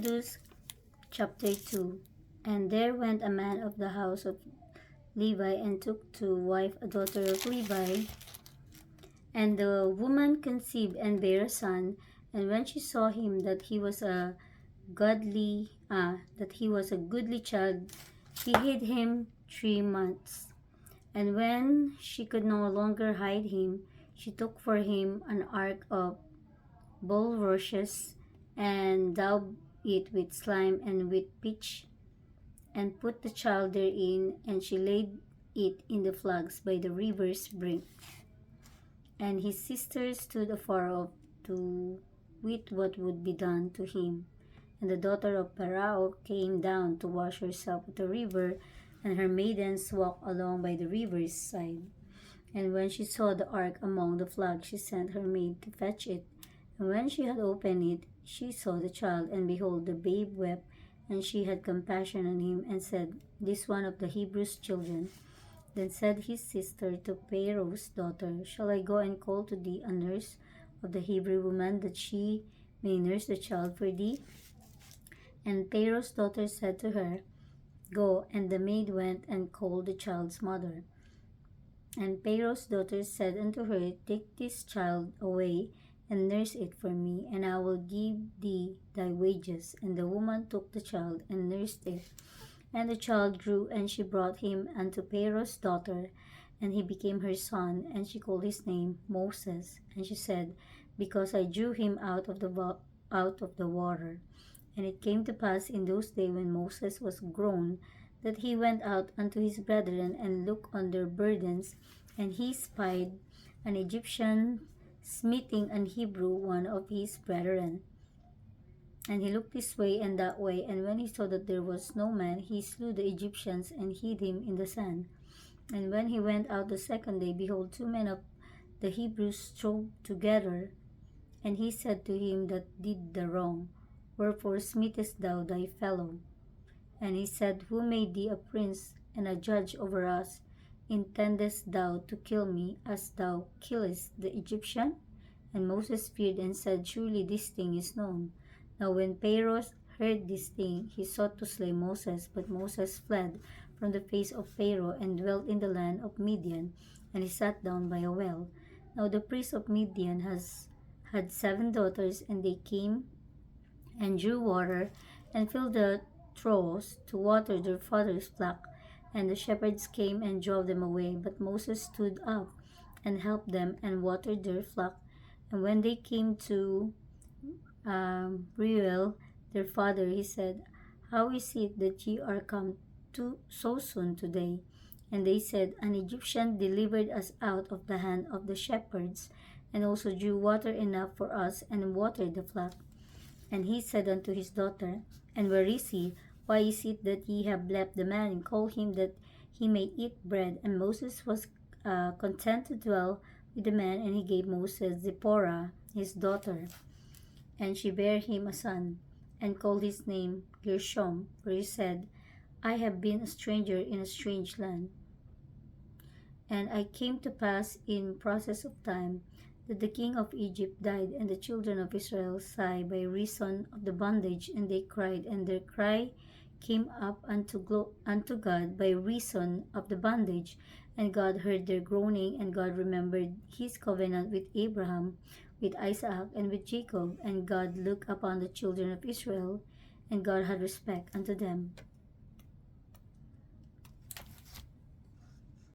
Exodus chapter 2. And there went a man of the house of Levi and took to wife a daughter of Levi. And the woman conceived and bare a son. And when she saw him that he was a goodly child, he hid him 3 months. And when she could no longer hide him, she took for him an ark of bulrushes, and daubed it with slime and with pitch, and put the child therein, and she laid it in the flags by the river's brink. And his sister stood afar off to wit what would be done to him. And the daughter of Pharaoh came down to wash herself at the river, and her maidens walked along by the river's side. And when she saw the ark among the flags, she sent her maid to fetch it. And when she had opened it, she saw the child, and behold, the babe wept. And she had compassion on him, and said, This one of the Hebrews' children. Then said his sister to Pharaoh's daughter, Shall I go and call to thee a nurse of the Hebrew woman, that she may nurse the child for thee? And Pharaoh's daughter said to her, Go. And the maid went and called the child's mother. And Pharaoh's daughter said unto her, Take this child away, and nurse it for me, and I will give thee thy wages. And the woman took the child, and nursed it. And the child grew, and she brought him unto Pharaoh's daughter, and he became her son, and she called his name Moses. And she said, Because I drew him out of the water. And it came to pass in those days, when Moses was grown, that he went out unto his brethren, and looked on their burdens, and he spied an Egyptian smiting an Hebrew, one of his brethren. And he looked this way and that way, and when he saw that there was no man, he slew the Egyptians, and hid him in the sand. And when he went out the second day, behold, 2 men of the Hebrews strove together. And he said to him that did the wrong, Wherefore smitest thou thy fellow? And he said, Who made thee a prince and a judge over us? Intendest thou to kill me, as thou killest the Egyptian? And Moses feared, and said, Surely this thing is known. Now when Pharaoh heard this thing, he sought to slay Moses. But Moses fled from the face of Pharaoh, and dwelt in the land of Midian, and he sat down by a well. Now the priest of Midian had 7 daughters, and they came and drew water, and filled the troughs to water their father's flock. And the shepherds came and drove them away. But Moses stood up and helped them, and watered their flock. And when they came to Reuel, their father, he said, How is it that ye are come so soon today? And they said, An Egyptian delivered us out of the hand of the shepherds, and also drew water enough for us, and watered the flock. And he said unto his daughter, And where is he? Why is it that ye have left the man, and call him, that he may eat bread? And Moses was content to dwell with the man, and he gave Moses Zipporah his daughter. And she bare him a son, and called his name Gershom, for he said, I have been a stranger in a strange land. And it came to pass in process of time, that the king of Egypt died, and the children of Israel sighed by reason of the bondage, and they cried, and their cry came up unto God by reason of the bondage. And God heard their groaning, and God remembered his covenant with Abraham, with Isaac, and with Jacob. And God looked upon the children of Israel, and God had respect unto them.